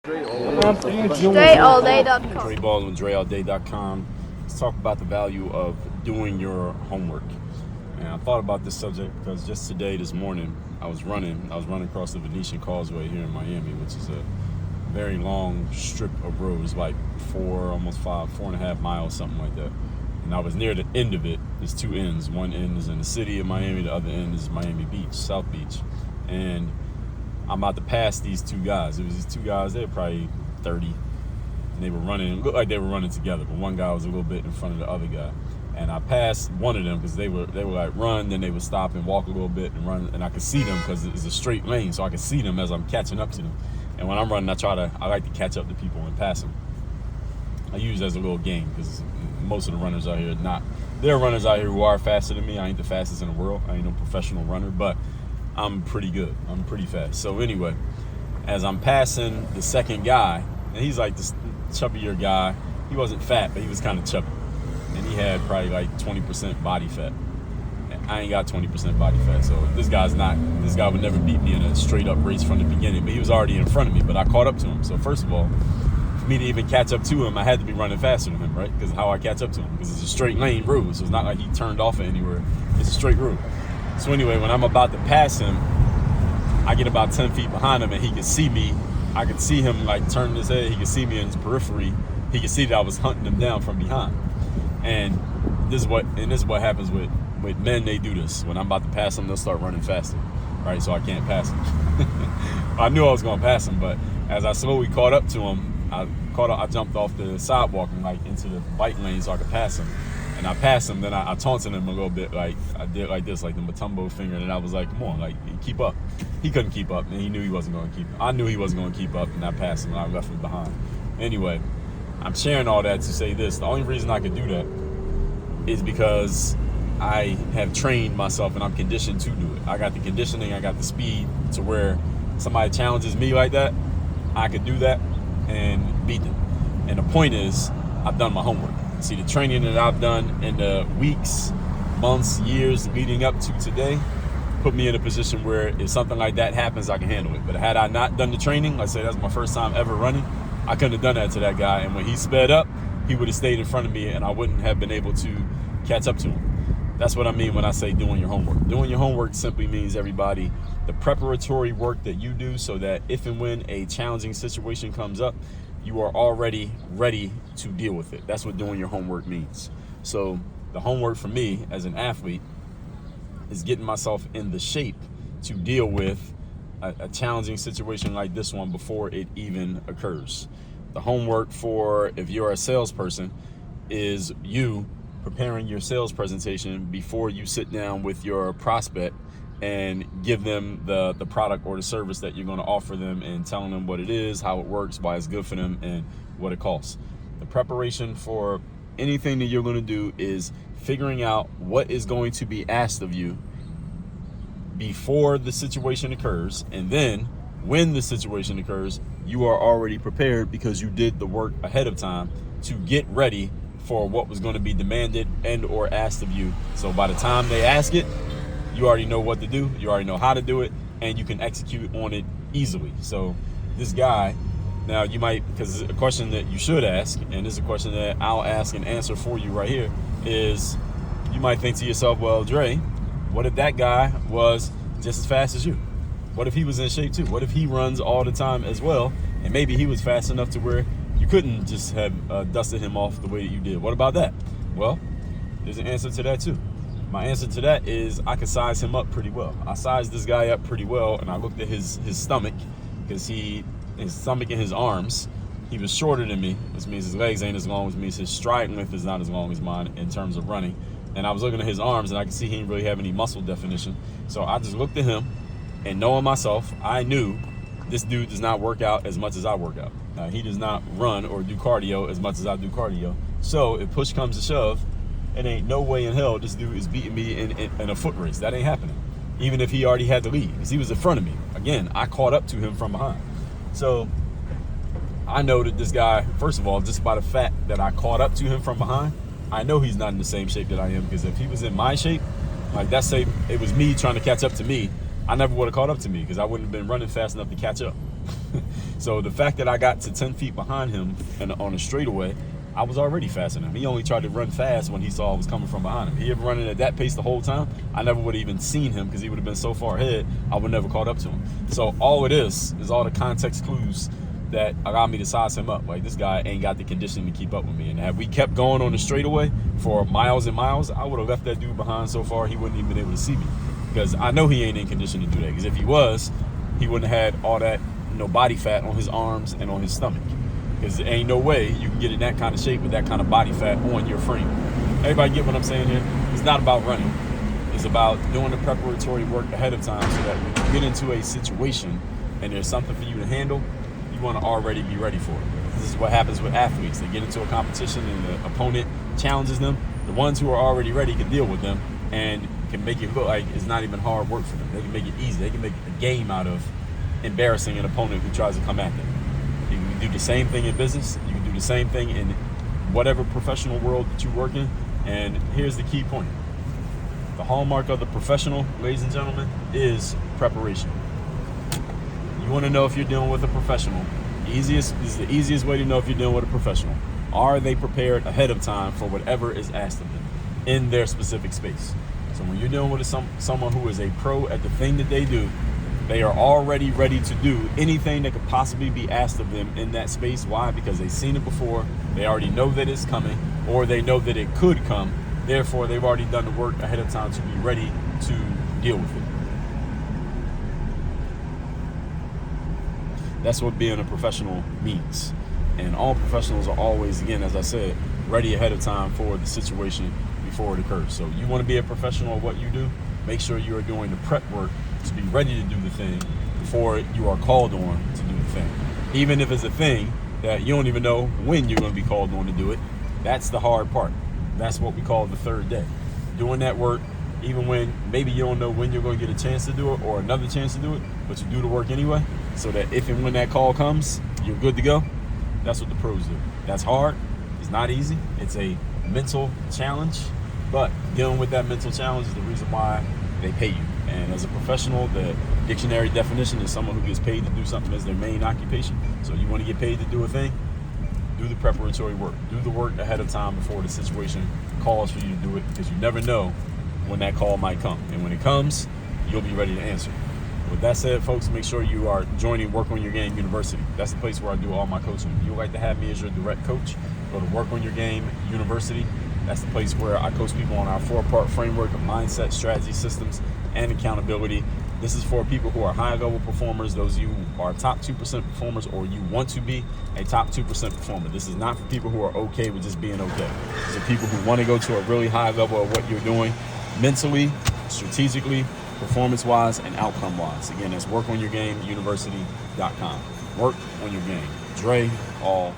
StrayAllDay.com. Dre Ball and DreAllDay.com. Let's talk about the value of doing your homework. And I thought about this subject because just today, this morning, I was running across the Venetian Causeway here in Miami, which is a very long strip of road. It's like 4.5 miles, something like that. And I was near the end of it. There's two ends. One end is in the city of Miami. The other end is Miami Beach, South Beach. And I'm about to pass these two guys. It was these two guys. They were probably 30. And they were running. It looked like they were running together, but one guy was a little bit in front of the other guy. And I passed one of them because they were like run, then they would stop and walk a little bit and run. And I could see them because it's a straight lane, so I could see them as I'm catching up to them. And when I'm running, I like to catch up to people and pass them. I use it as a little game because most of the runners out here there are runners out here who are faster than me. I ain't the fastest in the world. I ain't no professional runner, but I'm pretty good. I'm pretty fast. So anyway, as I'm passing the second guy, and he's like this chubbier guy. He wasn't fat, but he was kind of chubby. And he had probably like 20% body fat. And I ain't got 20% body fat, so this guy would never beat me in a straight up race from the beginning, but he was already in front of me, but I caught up to him. So first of all, for me to even catch up to him, I had to be running faster than him, right? Because how I catch up to him, because it's a straight lane road, so it's not like he turned off anywhere. It's a straight road. So anyway, when I'm about to pass him, I get about 10 feet behind him and he could see me. I could see him like turning his head. He could see me in his periphery. He could see that I was hunting him down from behind. And this is what happens with men. They do this. When I'm about to pass them, they'll start running faster, right? So I can't pass them. I knew I was going to pass him, but as I slowly caught up to him, I jumped off the sidewalk and like into the bike lane so I could pass him. And I passed him, then I taunted him a little bit, like I did like this, like the Matumbo finger, and I was like, come on, like keep up. He couldn't keep up, and he knew he wasn't going to keep up. I knew he wasn't going to keep up, and I passed him, and I left him behind. Anyway, I'm sharing all that to say this. The only reason I could do that is because I have trained myself, and I'm conditioned to do it. I got the conditioning, I got the speed to where somebody challenges me like that, I could do that and beat them. And the point is, I've done my homework. See, the training that I've done in the weeks, months, years leading up to today put me in a position where if something like that happens, I can handle it. But had I not done the training, let's say that's my first time ever running, I couldn't have done that to that guy. And when he sped up, he would have stayed in front of me and I wouldn't have been able to catch up to him. That's what I mean when I say doing your homework. Doing your homework simply means, everybody, the preparatory work that you do so that if and when a challenging situation comes up, you are already ready to deal with it. That's what doing your homework means. So the homework for me as an athlete is getting myself in the shape to deal with a challenging situation like this one before it even occurs. The homework for, if you're a salesperson, is you preparing your sales presentation before you sit down with your prospect and give them the product or the service that you're going to offer them, and telling them what it is, how it works, why it's good for them, and what it costs. The preparation for anything that you're going to do is figuring out what is going to be asked of you before the situation occurs, and then when the situation occurs, you are already prepared because you did the work ahead of time to get ready for what was going to be demanded and or asked of you. So by the time they ask it, you already know what to do, you already know how to do it, and you can execute on it easily. So this guy, now you might, because a question that you should ask, and this is a question that I'll ask and answer for you right here, is you might think to yourself, well, Dre, what if that guy was just as fast as you? What if he was in shape too? What if he runs all the time as well, and maybe he was fast enough to where you couldn't just have dusted him off the way that you did? What about that? Well, there's an answer to that too. My answer to that is I could size him up pretty well. I sized this guy up pretty well, and I looked at his stomach, because his stomach and his arms, he was shorter than me, which means his legs ain't as long as me. His stride length is not as long as mine in terms of running. And I was looking at his arms, and I could see he didn't really have any muscle definition. So I just looked at him, and knowing myself, I knew this dude does not work out as much as I work out. He does not run or do cardio as much as I do cardio. So if push comes to shove, it ain't no way in hell this dude is beating me in a foot race. That ain't happening. Even if he already had the lead, because he was in front of me. Again, I caught up to him from behind. So I know that this guy, first of all, just by the fact that I caught up to him from behind, I know he's not in the same shape that I am, because if he was in my shape, like let's say it was me trying to catch up to me, I never would have caught up to me, because I wouldn't have been running fast enough to catch up. So the fact that I got to 10 feet behind him and on a straightaway, I was already faster than him. He only tried to run fast when he saw I was coming from behind him. He had running at that pace the whole time, I never would have even seen him because he would have been so far ahead, I would never caught up to him. So all it is all the context clues that allowed me to size him up. Like, this guy ain't got the conditioning to keep up with me. And had we kept going on the straightaway for miles and miles, I would have left that dude behind so far he wouldn't even been able to see me. Because I know he ain't in condition to do that. Because if he was, he wouldn't have had all that body fat on his arms and on his stomach. Because there ain't no way you can get in that kind of shape with that kind of body fat on your frame. Everybody get what I'm saying here? It's not about running. It's about doing the preparatory work ahead of time so that when you get into a situation and there's something for you to handle, you want to already be ready for it. This is what happens with athletes. They get into a competition and the opponent challenges them. The ones who are already ready can deal with them and can make it look like it's not even hard work for them. They can make it easy. They can make a game out of embarrassing an opponent who tries to come at them. You can do the same thing in business. You can do the same thing in whatever professional world that you work in. And here's the key point. The hallmark of the professional, ladies and gentlemen, is preparation. You want to know if you're dealing with a professional. This is the easiest way to know if you're dealing with a professional. Are they prepared ahead of time for whatever is asked of them in their specific space? So when you're dealing with someone who is a pro at the thing that they do, they are already ready to do anything that could possibly be asked of them in that space. Why? Because they've seen it before. They already know that it's coming, or they know that it could come. Therefore, they've already done the work ahead of time to be ready to deal with it. That's what being a professional means. And all professionals are always, again, as I said, ready ahead of time for the situation before it occurs. So you want to be a professional at what you do, make sure you are doing the prep work to be ready to do the thing before you are called on to do the thing. Even if it's a thing that you don't even know when you're going to be called on to do it, that's the hard part. That's what we call the third day. Doing that work, even when maybe you don't know when you're going to get a chance to do it or another chance to do it, but you do the work anyway, so that if and when that call comes, you're good to go. That's what the pros do. That's hard. It's not easy. It's a mental challenge, but dealing with that mental challenge is the reason why they pay you. And as a professional, the dictionary definition is someone who gets paid to do something as their main occupation. So you want to get paid to do a thing, do the preparatory work. Do the work ahead of time before the situation calls for you to do it, because you never know when that call might come. And when it comes, you'll be ready to answer. With that said, folks, make sure you are joining Work On Your Game University. That's the place where I do all my coaching. If you would like to have me as your direct coach, go to Work On Your Game University. That's the place where I coach people on our 4-part framework of mindset, strategy, systems, and accountability. This is for people who are high-level performers, those of you who are top 2% performers, or you want to be a top 2% performer. This is not for people who are okay with just being okay. These are people who want to go to a really high level of what you're doing mentally, strategically, performance-wise, and outcome-wise. Again, that's workonyourgameuniversity.com. Work on your game. Dre, all